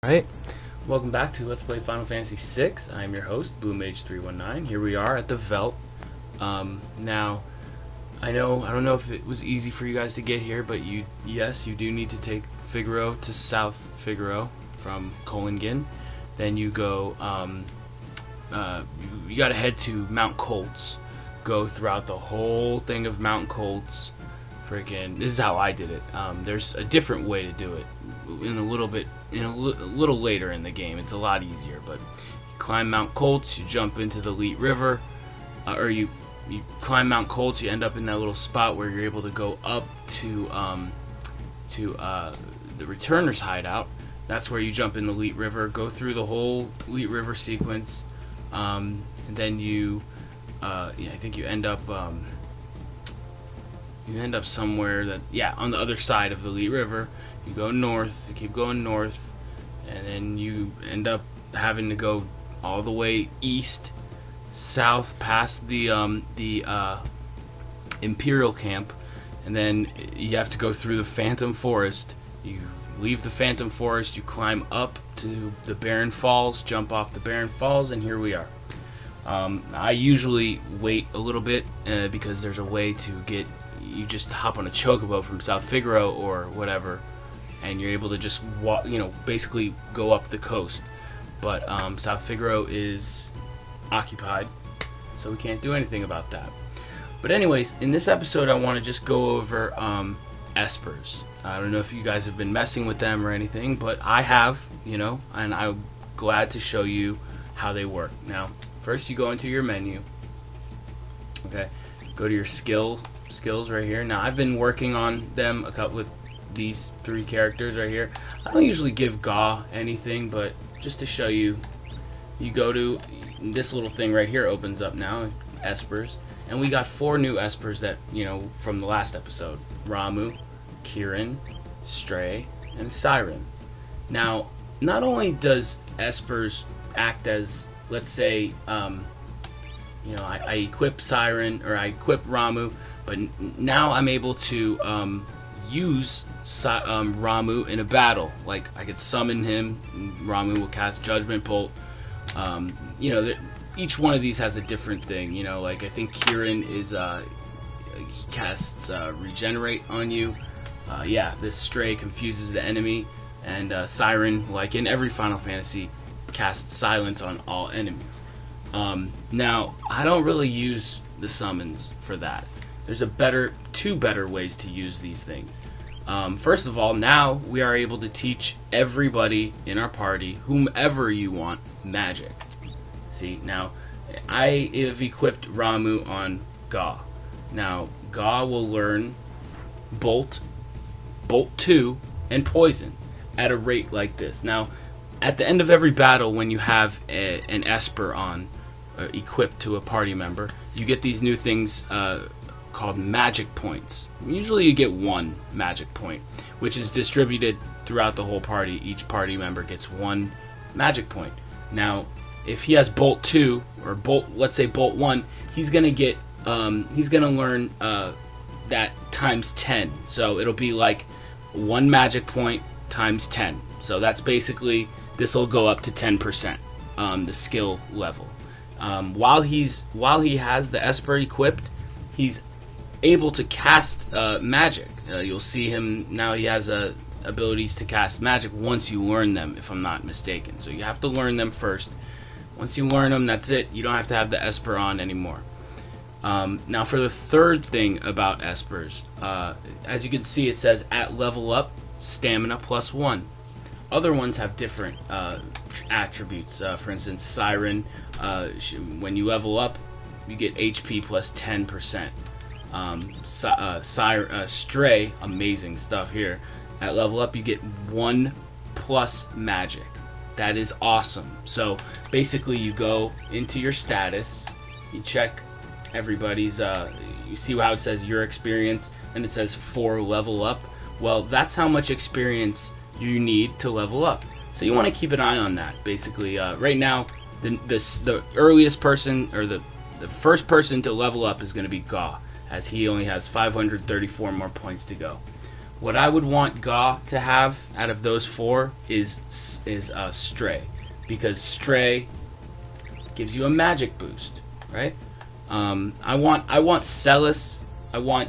Alright, welcome back to Let's Play Final Fantasy VI. I'm your host, BoomMage319. Here we are at the Veld. Now, I don't know if it was easy for you guys to get here, but yes, you do need to take Figaro to South Figaro from Kolingin. Then you go, you gotta head to Mount Colts. Go throughout the whole thing of Mount Colts. This is how I did it. There's a different way to do it in a little later in the game. It's a lot easier, but you climb Mount Colts, you jump into the Elite River, or you climb Mount Colts, you end up in that little spot where you're able to go up to the Returner's hideout. That's where you jump in the Elite River, go through the whole Elite River sequence, and then I think you end up somewhere on the other side of the Elite River. You go north, you keep going north, and then you end up having to go all the way east, south, past the Imperial camp, and then you have to go through the Phantom Forest. You leave the Phantom Forest, you climb up to the Barren Falls, jump off the Barren Falls, and here we are. I usually wait a little bit because there's a way to get. You just hop on a chocobo from South Figaro or whatever, and you're able to just walk, basically go up the coast. But South Figaro is occupied, so we can't do anything about that. But anyways, in this episode, I want to just go over espers. I don't know if you guys have been messing with them or anything, but I have, and I'm glad to show you how they work. Now, first you go into your menu. Okay, go to your skills right here. Now I've been working on them with these 3 characters right here. I don't usually give Ga anything, but just to show you, you go to this little thing right here, opens up now, espers, and we got 4 new espers that from the last episode: Ramuh, Kirin, Stray, and Siren. Now, not only does espers act as, let's say, I equip Siren or I equip Ramuh, but now I'm able to use Ramuh in a battle. Like, I could summon him, Ramuh will cast Judgment Bolt. Each one of these has a different thing. Like, I think Kirin is he casts Regenerate on you. This Stray confuses the enemy, and Siren, like in every Final Fantasy, casts Silence on all enemies. Now, I don't really use the summons for that. There's 2 better ways to use these things. First of all, now we are able to teach everybody in our party, whomever you want, magic. See, now I have equipped Ramuh on Ga. Now, Ga will learn Bolt 2, and Poison at a rate like this. Now, at the end of every battle, when you have an Esper on, equipped to a party member, you get these new things called magic points. Usually you get 1 magic point, which is distributed throughout the whole party. Each party member gets 1 magic point. Now, if he has Bolt 2 or let's say Bolt 1, he's gonna learn that times 10. So it'll be like 1 magic point times 10. So that's basically, this will go up to 10%, the skill level. While he has the Esper equipped, he's able to cast magic. You'll see him now. He has abilities to cast magic once you learn them, if I'm not mistaken. So you have to learn them first. Once you learn them, that's it. You don't have to have the Esper on anymore. Now, for the third thing about espers, as you can see, it says at level up, stamina +1. Other ones have different attributes. For instance, Siren, when you level up, you get HP plus 10%. Stray, amazing stuff here. At level up, you get 1 plus magic. That is awesome. So basically, you go into your status, you check everybody's. You see how it says your experience, and it says 4 level up. Well, that's how much experience you need to level up. So you want to keep an eye on that. Basically, right now, the earliest person, or the first person to level up is going to be Ga, as he only has 534 more points to go. what I would want Ga to have out of those 4 is Stray, because Stray gives you a magic boost, right? I want Celes, I want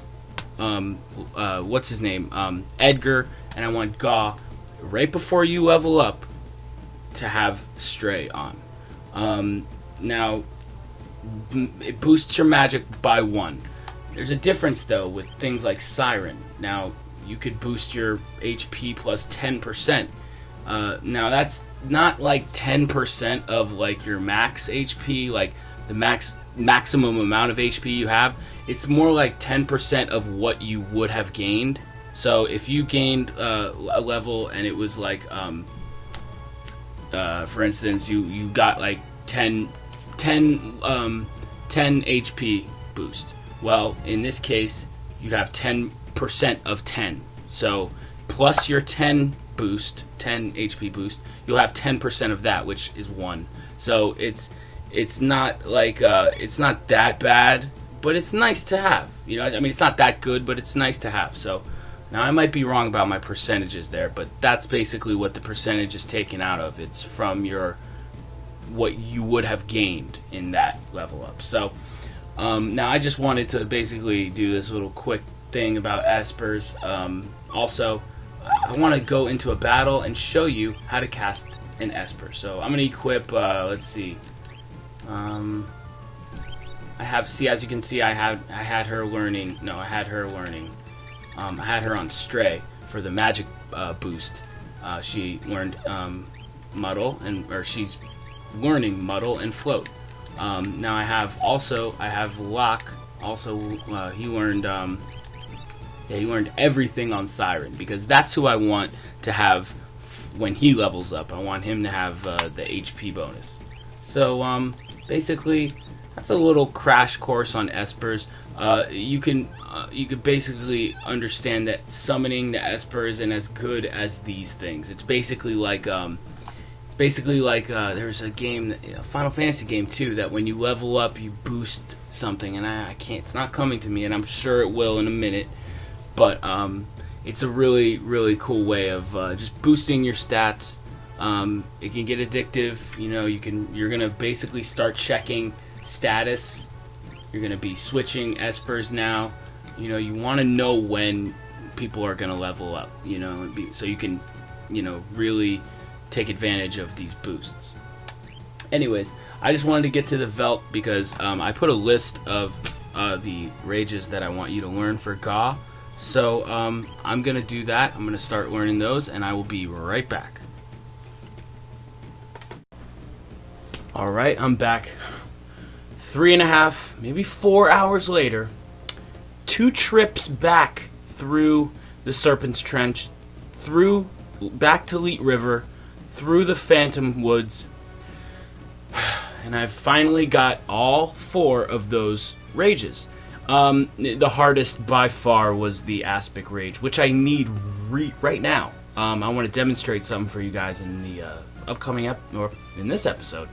what's his name, Edgar, and I want Ga right before you level up to have Stray on. Now, it boosts your magic by 1. There's a difference though with things like Siren. Now, you could boost your HP plus 10%. Now that's not like 10% of like your max HP, like the maximum amount of HP you have. It's more like 10% of what you would have gained. So if you gained a level and it was like, for instance, you got like 10 HP boost. Well, in this case, you'd have 10% of 10. So plus your 10 HP boost, you'll have 10% of that, which is 1. So it's not like it's not that bad, but it's nice to have. You know, I mean, it's not that good, but it's nice to have. So now I might be wrong about my percentages there, but that's basically what the percentage is taken out of. It's from what you would have gained in that level up. So now I just wanted to basically do this little quick thing about espers. Also, I want to go into a battle and show you how to cast an esper. So I'm going to equip, let's see. I have, as you can see, I had her learning on Stray for the magic boost. She learned Muddle, she's learning Muddle and Float. Now I have Locke. Also, he learned everything on Siren, because that's who I want to have when he levels up. I want him to have the HP bonus. So basically, that's a little crash course on espers. You could basically understand that summoning the esper isn't as good as these things. It's basically like there's a Final Fantasy game too, that when you level up you boost something, and I can't, it's not coming to me, and I'm sure it will in a minute, but it's a really, really cool way of just boosting your stats. It can get addictive. You know, you're gonna basically start checking status. You're gonna be switching espers now. You know, you want to know when people are gonna level up, you know, so you can, you know, really take advantage of these boosts. Anyways, I just wanted to get to the Velt because I put a list of the rages that I want you to learn for Ga. So I'm going to do that. I'm going to start learning those, and I will be right back. Alright, I'm back. 3.5, maybe 4 hours later. 2 trips back through the Serpent's Trench, back to Leet River, through the Phantom Woods, and I've finally got all 4 of those rages. The hardest by far was the Aspik rage, which I need right now. I want to demonstrate something for you guys in the upcoming or in this episode.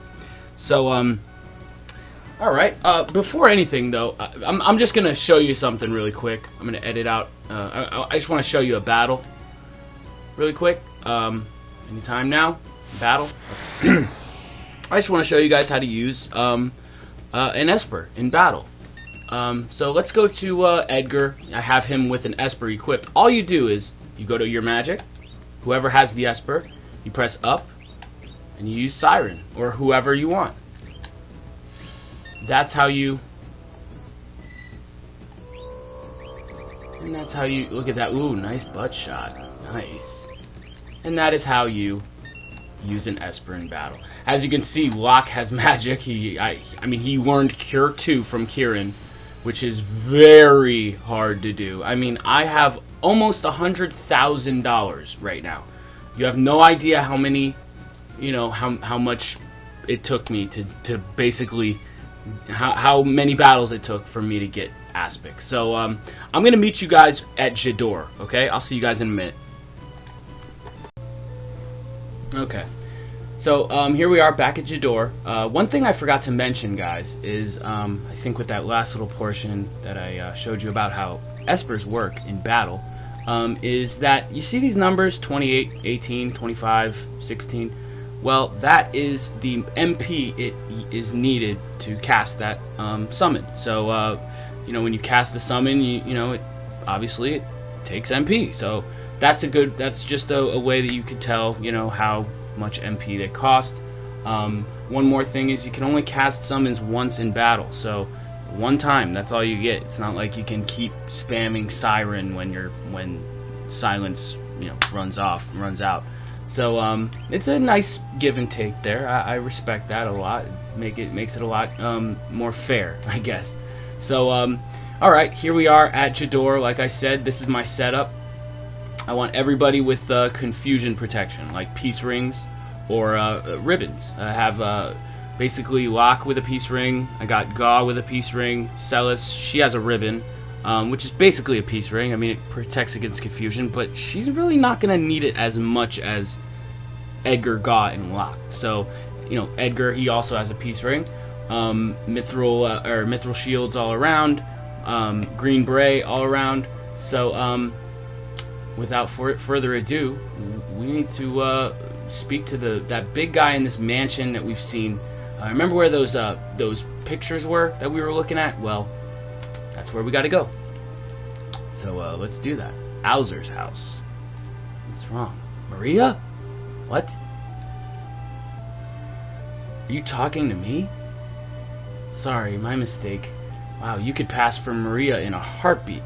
So, all right. Before anything, though, I'm just gonna show you something really quick. I'm gonna edit out. I just want to show you a battle, really quick. Anytime now? Battle? Okay. I just want to show you guys how to use an Esper in battle. So let's go to Edgar. I have him with an Esper equipped. All you do is you go to your magic. Whoever has the Esper, you press up, and you use Siren, or whoever you want. That's how you... And that's how you... Look at that. Ooh, nice butt shot. Nice. And that is how you use an Esper in battle. As you can see, Locke has magic. I mean, he learned Cure 2 from Kieran, which is very hard to do. I mean, I have almost $100,000 right now. You have no idea how many, you know, how much it took me to basically, how many battles it took for me to get Aspik. So, I'm going to meet you guys at Jador, okay? I'll see you guys in a minute. Okay, so here we are back at Jador. One thing I forgot to mention, guys, is I think with that last little portion that I showed you about how Espers work in battle, is that you see these numbers 28, 18, 25, 16. Well, that is the MP it is needed to cast that summon. So, when you cast the summon, it obviously it takes MP. So that's just a way that you could tell, how much MP they cost. One more thing is you can only cast summons once in battle. So one time, that's all you get. It's not like you can keep spamming Siren when silence runs out. So it's a nice give and take there. I respect that a lot. Makes it a lot more fair, I guess. So all right, here we are at Jador. Like I said, this is my setup. I want everybody with confusion protection, like peace rings or ribbons. I have basically Locke with a peace ring. I got Gaw with a peace ring. Celes, she has a ribbon, which is basically a peace ring. I mean, it protects against confusion, but she's really not going to need it as much as Edgar, Gaw, and Locke. So, Edgar, he also has a peace ring. Mithril shields all around. Green Bray all around. So, without further ado, we need to speak to that big guy in this mansion that we've seen. Remember where those pictures were that we were looking at? Well, that's where we got to go. So let's do that. Owzer's house. What's wrong? Maria? What? Are you talking to me? Sorry, my mistake. Wow, you could pass for Maria in a heartbeat.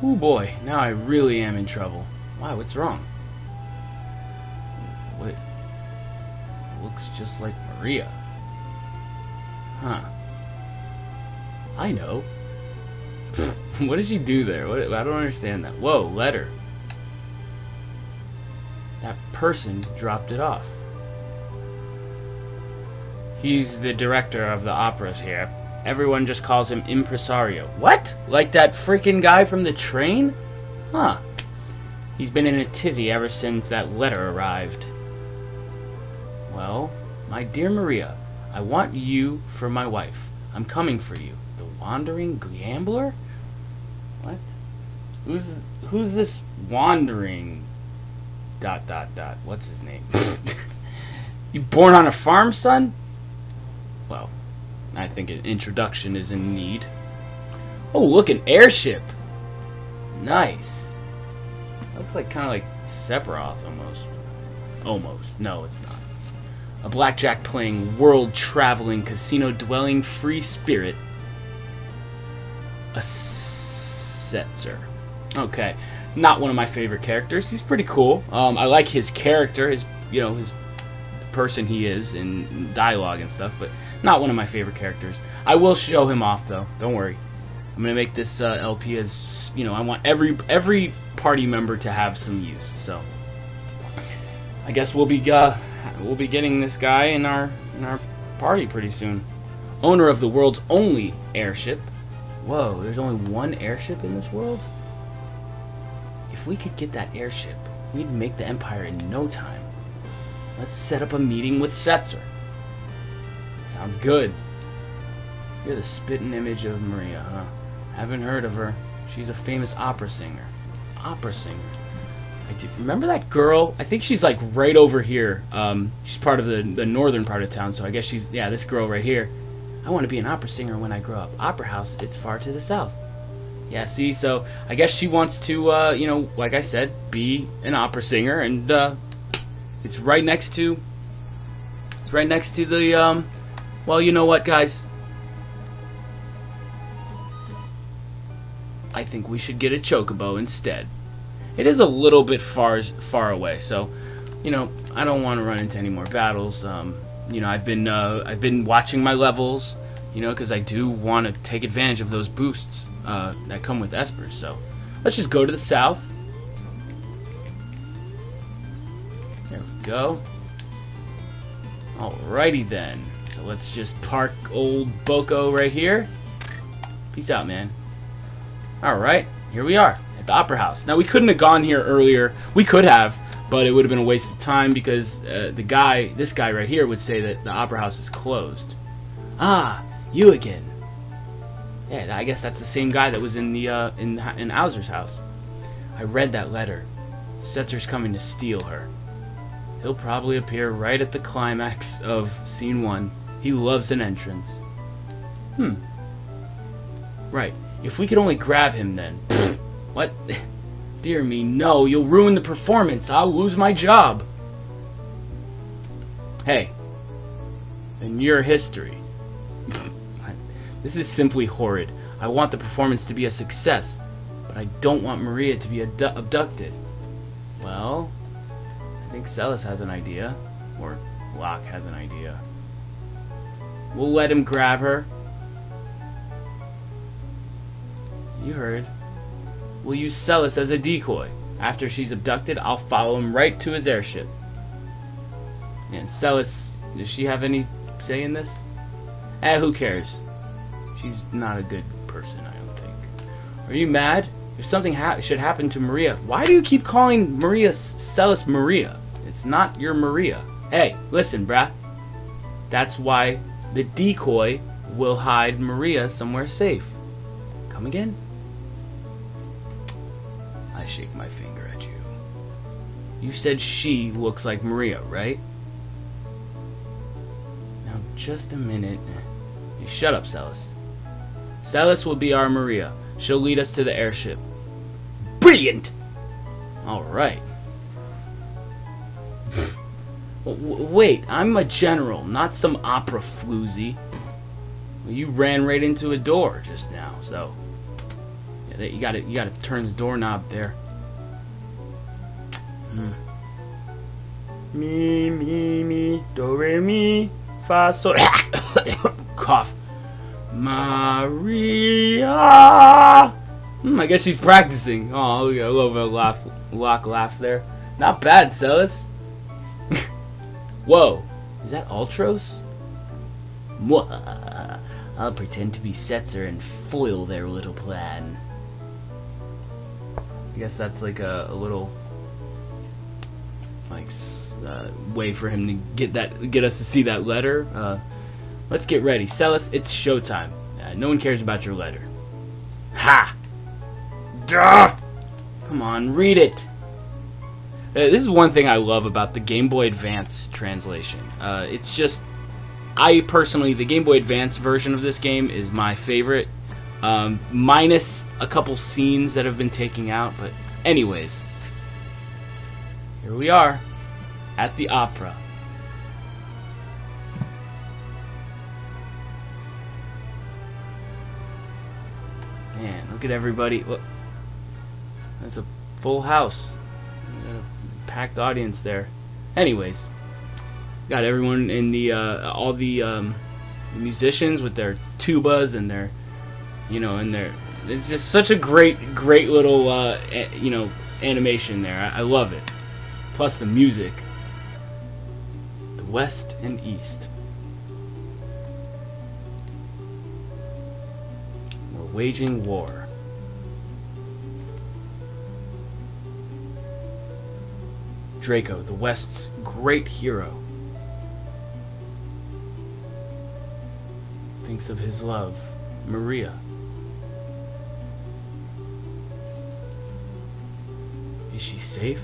Oh boy, now I really am in trouble. Wow, what's wrong? What? Looks just like Maria. Huh. I know. What did she do there? I don't understand that. Whoa, letter. That person dropped it off. He's the director of the operas here. Everyone just calls him Impresario. What? Like that freaking guy from the train? Huh. He's been in a tizzy ever since that letter arrived. Well, my dear Maria, I want you for my wife. I'm coming for you. The wandering gambler? What? Who's this wandering... ... What's his name? You born on a farm, son? Well, I think an introduction is in need. Oh, look, an airship. Nice. Looks like kind of like Sephiroth almost. Almost. No, it's not. A blackjack playing, world traveling, casino dwelling, free spirit. A Setzer. Okay. Not one of my favorite characters. He's pretty cool. I like his character, his person he is in dialogue and stuff, but not one of my favorite characters. I will show him off though. Don't worry. I'm gonna make this LP as I want every party member to have some use. So I guess we'll be getting this guy in our party pretty soon. Owner of the world's only airship. Whoa, there's only one airship in this world? If we could get that airship, we'd make the Empire in no time. Let's set up a meeting with Setzer. Sounds good. You're the spitting image of Maria, huh? Haven't heard of her. She's a famous opera singer. Opera singer. Remember that girl? I think she's like right over here. She's part of the northern part of town, so I guess she's this girl right here. I want to be an opera singer when I grow up. Opera house, it's far to the south. Yeah, see, so I guess she wants to, like I said, be an opera singer, and it's right next to the, well, you know what, guys? I think we should get a chocobo instead. It is a little bit far away, so, I don't want to run into any more battles. I've been watching my levels, because I do want to take advantage of those boosts that come with Espers. So let's just go to the south. There we go. Alrighty then. So let's just park old Boko right here. Peace out, man. Alright, here we are at the Opera House. Now, we couldn't have gone here earlier. We could have, but it would have been a waste of time because this guy right here would say that the Opera House is closed. Ah, you again. Yeah, I guess that's the same guy that was in the in Owzer's house. I read that letter. Setzer's coming to steal her. He'll probably appear right at the climax of Scene 1. He loves an entrance. Right. If we could only grab him then. What? Dear me, no. You'll ruin the performance. I'll lose my job. Hey. In your history. This is simply horrid. I want the performance to be a success, but I don't want Maria to be abducted. Well, I think Celes has an idea. Or Locke has an idea. We'll let him grab her. You heard. We'll use Celes as a decoy. After she's abducted, I'll follow him right to his airship. And Celes, does she have any say in this? Who cares? She's not a good person, I don't think. Are you mad? If something should happen to Maria, why do you keep calling Maria Celes Maria? It's not your Maria. Hey, listen, brah. That's why the decoy will hide Maria somewhere safe. Come again? I shake my finger at you. You said she looks like Maria, right? Now, just a minute. Hey, shut up, Celes. Celes will be our Maria. She'll lead us to the airship. Brilliant! Alright. Wait, I'm a general, not some opera floozy. You ran right into a door just now, so... Yeah, you gotta turn the doorknob there. Mi, do, re, mi, fa, sol... Cough. Maria! I guess she's practicing. Oh, look at a little bit of Locke laughs there. Not bad, Celes. Whoa. Is that Ultros? I'll pretend to be Setzer and foil their little plan. I guess that's like a little way for him to get us to see that letter. Let's get ready. Celes, it's showtime. No one cares about your letter. Ha! Duh! Come on, read it. This is one thing I love about the Game Boy Advance translation. It's just... I personally, the Game Boy Advance version of this game is my favorite. Minus a couple scenes that have been taken out. But anyways. Here we are. At the opera. Man, look at everybody. Look. That's a full house. Packed audience there. Anyways, got everyone in the all the musicians with their tubas and their, and their. It's just such a great little animation there. I love it. Plus the music. The West and East. We're waging war. Draco, the West's great hero, thinks of his love, Maria. Is she safe?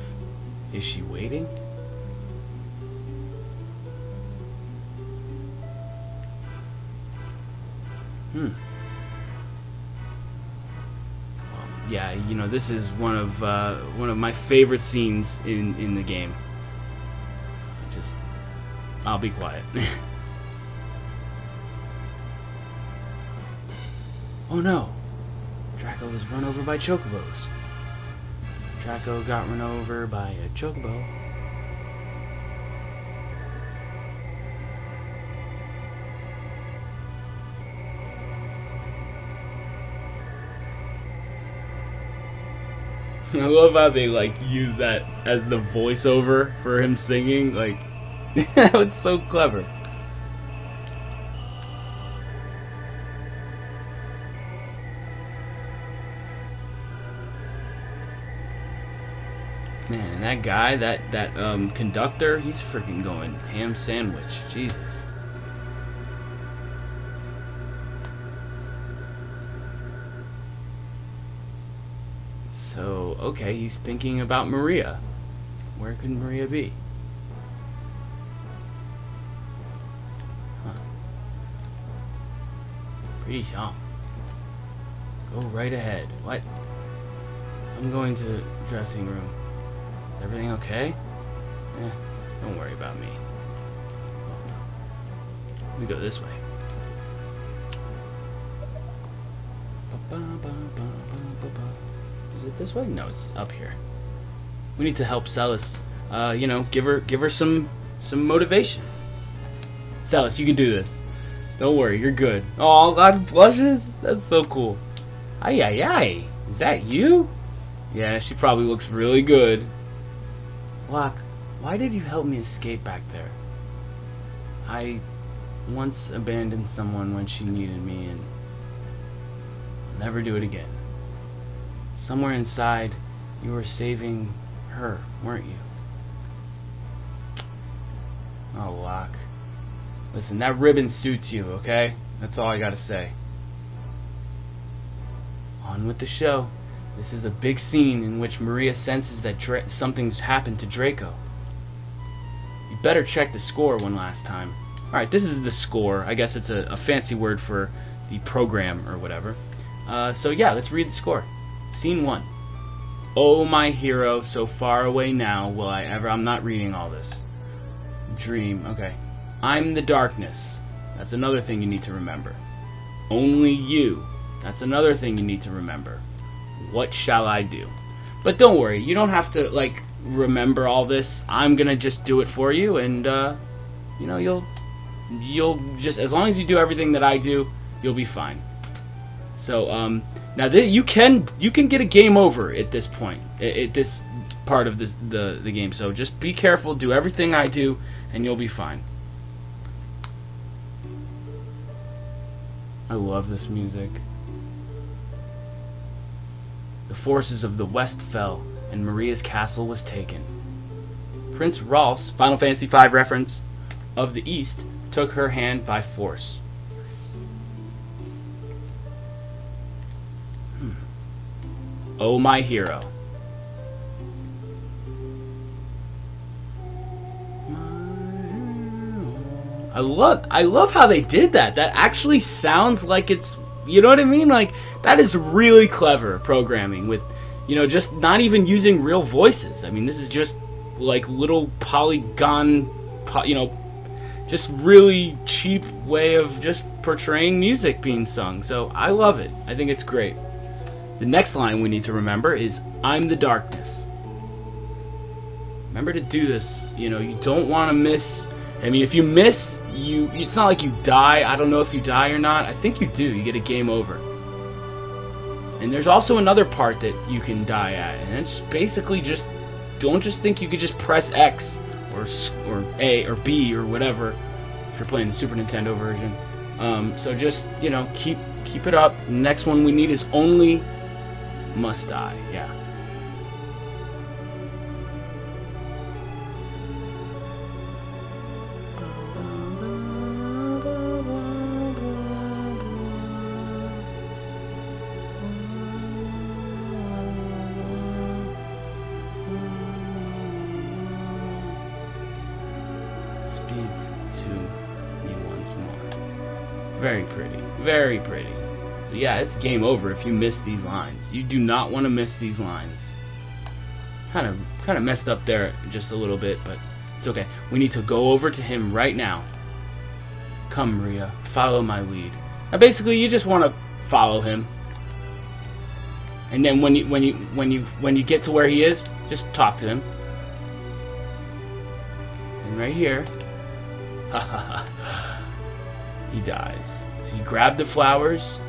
Is she waiting? Yeah, this is one of my favorite scenes in the game. I'll be quiet. Oh no! Draco was run over by chocobos. Draco got run over by a chocobo. I love how they use that as the voiceover for him singing. It's so clever. Man, and that guy, that conductor, he's freaking going ham sandwich. Jesus. So, okay, he's thinking about Maria. Where could Maria be? Huh. Pretty calm. Go right ahead. What? I'm going to the dressing room. Is everything okay? Don't worry about me. Oh, no. Let me go this way. Is it this way? No, it's up here. We need to help Celes. You know, give her some motivation. Celes, you can do this. Don't worry, you're good. Oh, God blushes? That's so cool. Ay, ay, ay. Is that you? Yeah, she probably looks really good. Locke, why did you help me escape back there? I once abandoned someone when she needed me, and I'll never do it again. Somewhere inside, you were saving her, weren't you? Oh, Locke. Listen, that ribbon suits you, okay? That's all I gotta say. On with the show. This is a big scene in which Maria senses that something's happened to Draco. You better check the score one last time. Alright, this is the score. I guess it's a fancy word for the program or whatever. So yeah, let's read the score. Scene 1. Oh, my hero, so far away now, will I ever... I'm not reading all this. Dream, okay. I'm the darkness. That's another thing you need to remember. Only you. That's another thing you need to remember. What shall I do? But don't worry, you don't have to, like, remember all this. I'm gonna just do it for you, and, you know, you'll just... As long as you do everything that I do, you'll be fine. So, now you can get a game over at this point, at this part of the game. So just be careful, do everything I do, and you'll be fine. I love this music. The forces of the West fell, and Maria's castle was taken. Prince Ralph's, Final Fantasy V reference, of the East took her hand by force. Oh, my hero. I love how they did that. That actually sounds like it's, you know what I mean? Like, that is really clever programming with, you know, just not even using real voices. I mean, this is just like little polygon, you know, just really cheap way of just portraying music being sung. So I love it. I think it's great. The next line we need to remember is, I'm the darkness. Remember to do this. You know, you don't want to miss. I mean, if you miss, it's not like you die. I don't know if you die or not. I think you do. You get a game over. And there's also another part that you can die at. And it's basically just, don't just think you could just press X or A or B or whatever if you're playing the Super Nintendo version. So just, you know, keep it up. The next one we need is only must die. Yeah. Speak to me once more. Very pretty. Very pretty. So yeah, it's game over if you miss these lines. You do not want to miss these lines. Kind of messed up there just a little bit, but it's okay. We need to go over to him right now. Come, Maria, follow my lead. Now, basically, you just want to follow him, and then when you get to where he is, just talk to him. And right here, he dies. So you grab the flowers.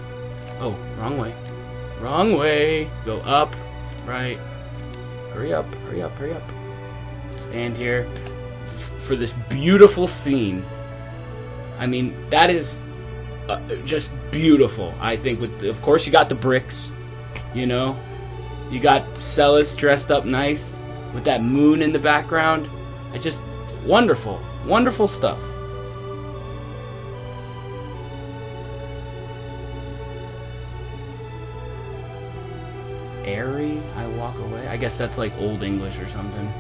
Oh, wrong way. Wrong way. Go up, right. Hurry up, hurry up, hurry up. Stand here for this beautiful scene. I mean, that is just beautiful. I think of course you got the bricks, you know. You got Celes dressed up nice with that moon in the background. Wonderful. Wonderful stuff. Airy, I guess that's like Old English or something.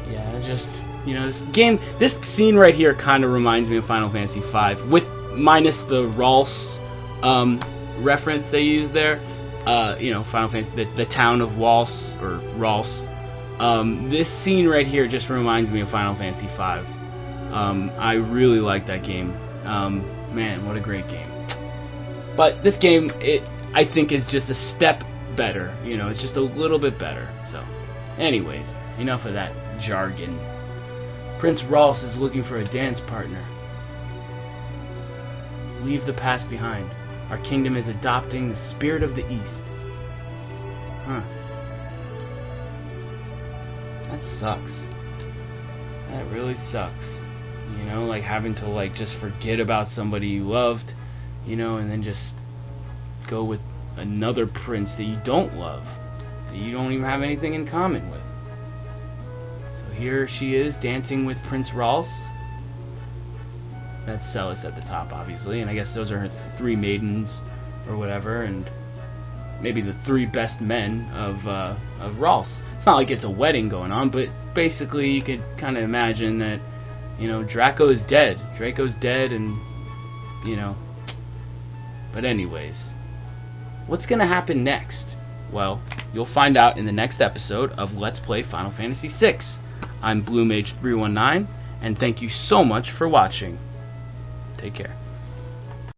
Yeah, just, you know, this scene right here kind of reminds me of Final Fantasy V, with minus the Ralse reference they used there. You know, Final Fantasy, the town of Walse or Ralse. This scene right here just reminds me of Final Fantasy V. I really like that game. Man, what a great game. But this game, I think, is just a step better. You know, it's just a little bit better. So, anyways, enough of that jargon. Prince Ralse is looking for a dance partner. Leave the past behind. Our kingdom is adopting the spirit of the East. Huh. That sucks. That really sucks. You know, like having to like just forget about somebody you loved, you know, and then just go with another prince that you don't love, that you don't even have anything in common with. So here she is dancing with Prince Ralse. That's Celes at the top, obviously, and I guess those are her 3 maidens or whatever, and maybe the 3 best men of Ralse. It's not like it's a wedding going on, but basically you could kind of imagine that, you know, Draco's dead, and, you know. But anyways, what's going to happen next? Well, you'll find out in the next episode of Let's Play Final Fantasy VI. I'm BlueMage319, and thank you so much for watching. Take care.